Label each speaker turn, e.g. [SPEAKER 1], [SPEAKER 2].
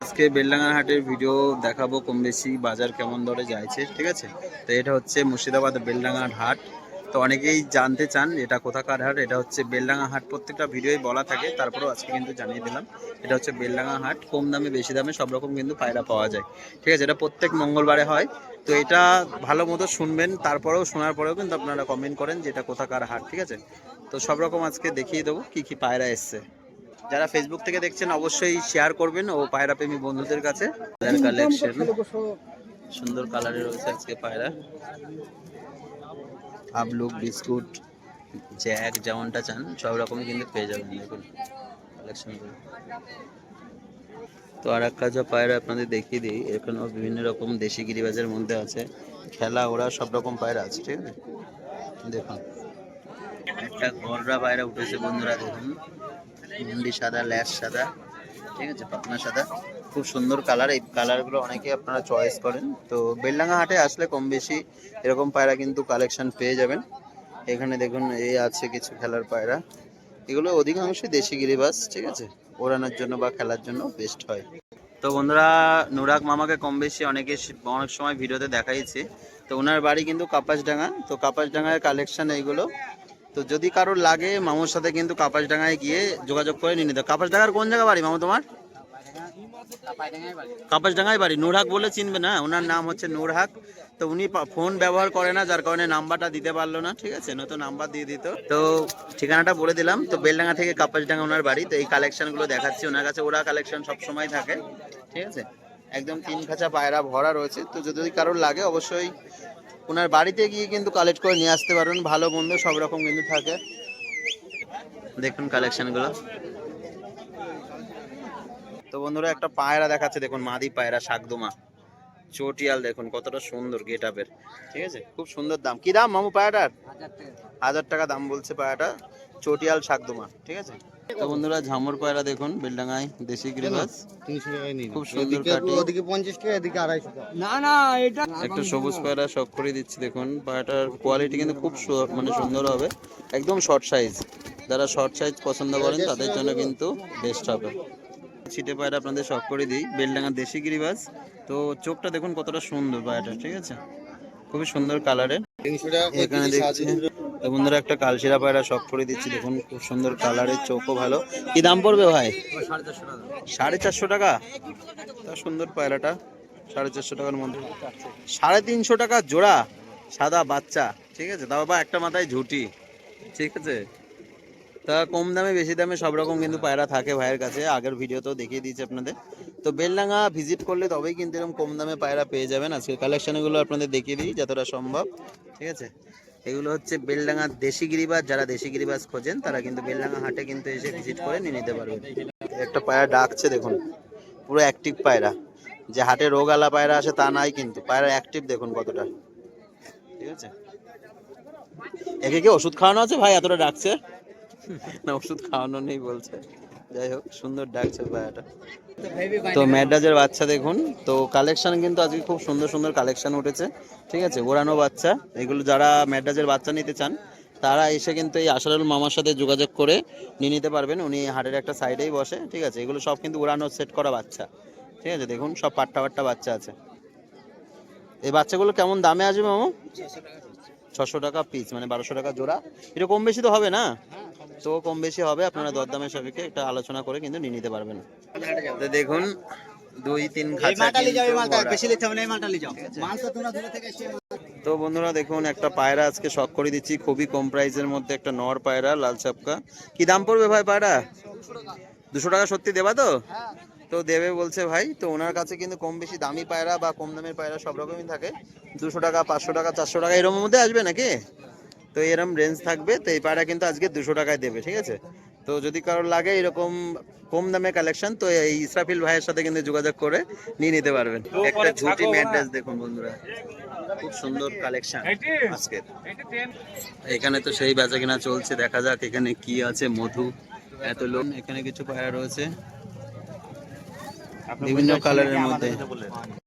[SPEAKER 1] আজকে বেলডাঙ্গা হাটের ভিডিও দেখাবো কম বেশি বাজার কেমন দরে যাইছে, ঠিক আছে। তো এটা হচ্ছে মুর্শিদাবাদ বেলডাঙ্গার হাট। তো অনেকেই জানতে চান এটা কোথাকার হাট। এটা হচ্ছে বেলডাঙ্গা হাট, প্রত্যেকটা ভিডিওই বলা থাকে, তারপরেও আজকে কিন্তু জানিয়ে দিলাম এটা হচ্ছে বেলডাঙ্গা হাট। কম দামে বেশি দামে সব রকম কিন্তু পায়রা পাওয়া যায়, ঠিক আছে। এটা প্রত্যেক মঙ্গলবারে হয়। তো এটা ভালো মতো শুনবেন, তারপরেও শোনার পরেও কিন্তু আপনারা কমেন্ট করেন যে এটা কোথাকার হাট, ঠিক আছে। তো সব রকম আজকে দেখিয়ে দেবো কি কি পায়রা এসছে। যারা ফেসবুক থেকে দেখছেন অবশ্যই শেয়ার করবেন ও পায়রা প্রেমী বন্ধুদের কাছে। কালেকশন সুন্দর কালারের রয়েছে আজকে পায়রা। আবলুক বিস্কুট জ্যাক যেমনটা চান সব রকমই কিন্তু পেয়ে যাবেন দেখুন কালেকশনগুলো। তো আর এক কাজা পায়রা আপনাদের দেখিয়ে দিই, এখানেও বিভিন্ন রকম দেশি গিরিবাজের মধ্যে আছে, খেলা ওরা সব রকম পায়রা আছে, ঠিক আছে। দেখুন একটা গররা পায়রা উঠেছে বন্ধুরা, দেখুন মুন্ডি সাদা, ল্যাস সাদা, ঠিক আছে, পাখনা সাদা, খুব সুন্দর কালার। এই কালারগুলো অনেকে আপনারা চয়েস করেন। তো বেলডাঙ্গা হাটে আসলে কম বেশি এরকম পায়রা কিন্তু কালেকশন পেয়ে যাবেন। এখানে দেখুন এই আছে কিছু খেলার পায়রা, এগুলো অধিকাংশই দেশি গিরিবাজ, ঠিক আছে, ওড়ানোর জন্য বা খেলার জন্য বেস্ট হয়। তো বন্ধুরা নুরাগ মামাকে কম বেশি অনেক সময় ভিডিওতে দেখাইছি। তো ওনার বাড়ি কিন্তু কাপাসডাঙ্গা। তো কাপাসডাঙ্গার কালেকশন এইগুলো। তো যদি কারোর লাগে মামুর সাথে কিন্তু কাপাসডাঙ্গায় গিয়ে যোগাযোগ করে নিয়ে নিতে। কাপাসডাঙ্গার কোন জায়গা বাড়ি মামু তোমার? কাপাসডাঙ্গায় বাড়ি। নুরহাক বলে চিনবে না, ওনার নাম হচ্ছে নুরহাক। তো উনি ফোন ব্যবহার করে না, যার কারণে নাম্বারটা দিতে পারলো না, ঠিক আছে, নয়তো নাম্বার দিয়ে দিত। তো ঠিকানাটা বলে দিলাম। তো বেলডাঙ্গা থেকে কাপাসডাঙ্গা ওনার বাড়ি। তো এই কালেকশনগুলো দেখাচ্ছি, ওনার কাছে ওরা কালেকশন সব সময় থাকে, ঠিক আছে। একদম 3 খাঁচা পায়রা ভরা রয়েছে। তো যদি কারোর লাগে অবশ্যই ওনার বাড়িতে গিয়ে কিন্তু কালেক্ট করে নিয়ে আসতে পারবেন। ভালো মন্দ সব রকম কিন্তু থাকে। দেখুন কালেকশনগুলো। তো বন্ধুরা একটা পায়রা দেখাচ্ছে, দেখুন মাদি পায়রা শাকদুমা চটিয়াল, দেখুন কতটা সুন্দর গেট আপের, ঠিক আছে, খুব সুন্দর দাম। কি দাম মামু পায়রাটার? 1000 টাকা দাম বলছে পায়রাটা, চটিয়াল শাকদুমা, ঠিক আছে। তো বন্ধুরা ঝামর পায়রা দেখুন বেলডাঙ্গায় দেশি গিরিবাজ,
[SPEAKER 2] 300 টাকায় নিন।
[SPEAKER 1] খুব সুন্দর কাটি।
[SPEAKER 2] ওদিকে 50 টাকা, এদিকে 250 টাকা।
[SPEAKER 3] না না এটা
[SPEAKER 1] একটা সবুজ পায়রা শখ করে দিচ্ছি, দেখুন পায়রাটার কোয়ালিটি কিন্তু খুব মানে সুন্দর হবে, একদম শর্ট সাইজ। যারা শর্ট সাইজ পছন্দ করেন তাদের জন্য কিন্তু বেস্ট হবে। ছিটে পায়রা আপনাদের শখ করে দিই, বেলডাঙ্গার দেশি গিরিবাজ। তো চোখটা দেখুন কতটা সুন্দর পায়রাটা, ঠিক আছে, খুবই সুন্দর কালারের।
[SPEAKER 2] 300 টাকা করে
[SPEAKER 1] এখানে দেখছি তো বন্ধুরা একটা কালশিরা পায়রা শখ করে দিচ্ছি, দেখুন খুব সুন্দর কালারের, চোখও ভালো। কি দাম পড়বে ভাই? 450 টাকা। তা সুন্দর পায়রাটা 450 টাকার মধ্যে। 350 টাকা জোড়া সাদা বাচ্চা, ঠিক আছে, তাও বা একটা মাথায় ঝুটি, ঠিক আছে। তা কম দামে বেশি দামে সব রকম কিন্তু পায়রা থাকে ভাইয়ের কাছে, আগের ভিডিওতেও দেখিয়ে দিয়েছি আপনাদের। তো বেলডাঙ্গা ভিজিট করলে তবেই কিন্তু এরকম কম দামে পায়রা পেয়ে যাবেন। আজকে কালেকশনগুলো আপনাদের দেখিয়ে দিই যতটা সম্ভব, ঠিক আছে। এগুলো হচ্ছে বেলডাঙ্গা দেশি গিরিবাজ। যারা দেশি গিরিবাজ খোঁজেন তারা কিন্তু বেলডাঙ্গা হাটে কিন্তু এসে ভিজিট করে নিয়ে নিতে পারবেন। একটা পায়রা ডাকছে দেখুন, পুরো অ্যাক্টিভ পায়রা, যে হাটে রোগালা পায়রা আসে তা নাই, কিন্তু পায়রা অ্যাক্টিভ দেখুন কতটা, ঠিক আছে। একে কি ওষুধ খাওয়ানো আছে ভাই এতটা ডাকছে? না ওষুধ খাওয়ানো নেই বলছে, যাই হোক সুন্দর ডাকছে পায়রাটা। তো ম্যাড্রাজের বাচ্চা দেখুন। তো কালেকশন কিন্তু আজকে খুব সুন্দর সুন্দর কালেকশন উঠেছে, ঠিক আছে, ওড়ানো বাচ্চা। এগুলো যারা ম্যাড্রাজের বাচ্চা নিতে চান তারা এসে কিন্তু এই আশারুল মামার সাথে যোগাযোগ করে নিয়ে নিতে পারবেন। উনি হাটের একটা সাইডেই বসে, ঠিক আছে। এগুলো সব কিন্তু ওড়ানো সেট করা বাচ্চা, ঠিক আছে, দেখুন সব পাট্টা পাট্টা বাচ্চা আছে। এই বাচ্চাগুলো কেমন দামে আসবে মামু? 600 টাকা পিস, মানে 1200 টাকা জোড়া। এটা কম বেশি তো হবে না? তো কম বেশি হবে, আপনারা দরদামের সাপেক্ষে একটা আলোচনা করে কিন্তু নিয়ে নিতে পারবেন। তো দেখুন 2-3 খাঁচা তো বন্ধুরা দেখুন একটা পায়রা আজকে শখ করে দিচ্ছি, খুবই কম প্রাইসের মধ্যে একটা নর পায়রা লাল চাপকা। কি দাম পড়বে ভাই পায়রা? 200 টাকা সত্যি দেবা তো? তো দেবে বলছে ভাই। তো ওনার কাছে কিন্তু কম বেশি দামি পায়রা বা কম দামের পায়রা সব রকমই থাকে। 200 টাকা, 500 টাকা, 400 টাকা এরকম মধ্যে আসবে নাকি? তো এরকম রেঞ্জ থাকবে। তো এই পায়রা কিন্তু আজকে 200 টাকায় দেবে, ঠিক আছে। তো যদি কারোর লাগে এরকম কম দামে কালেকশন, তো এই ইসরাফিল ভাইয়ের সাথে কিন্তু যোগাযোগ করে নিয়ে নিতে পারবেন। একটা ঝুটি ম্যাড্রেস দেখুন বন্ধুরা, খুব সুন্দর কালেকশন আজকে। এখানে তো সেই বেচা কিনা চলছে, দেখা যাক এখানে কি আছে। মধু এত লোন। এখানে কিছু পায়রা রয়েছে বিভিন্ন কালারের মধ্যে।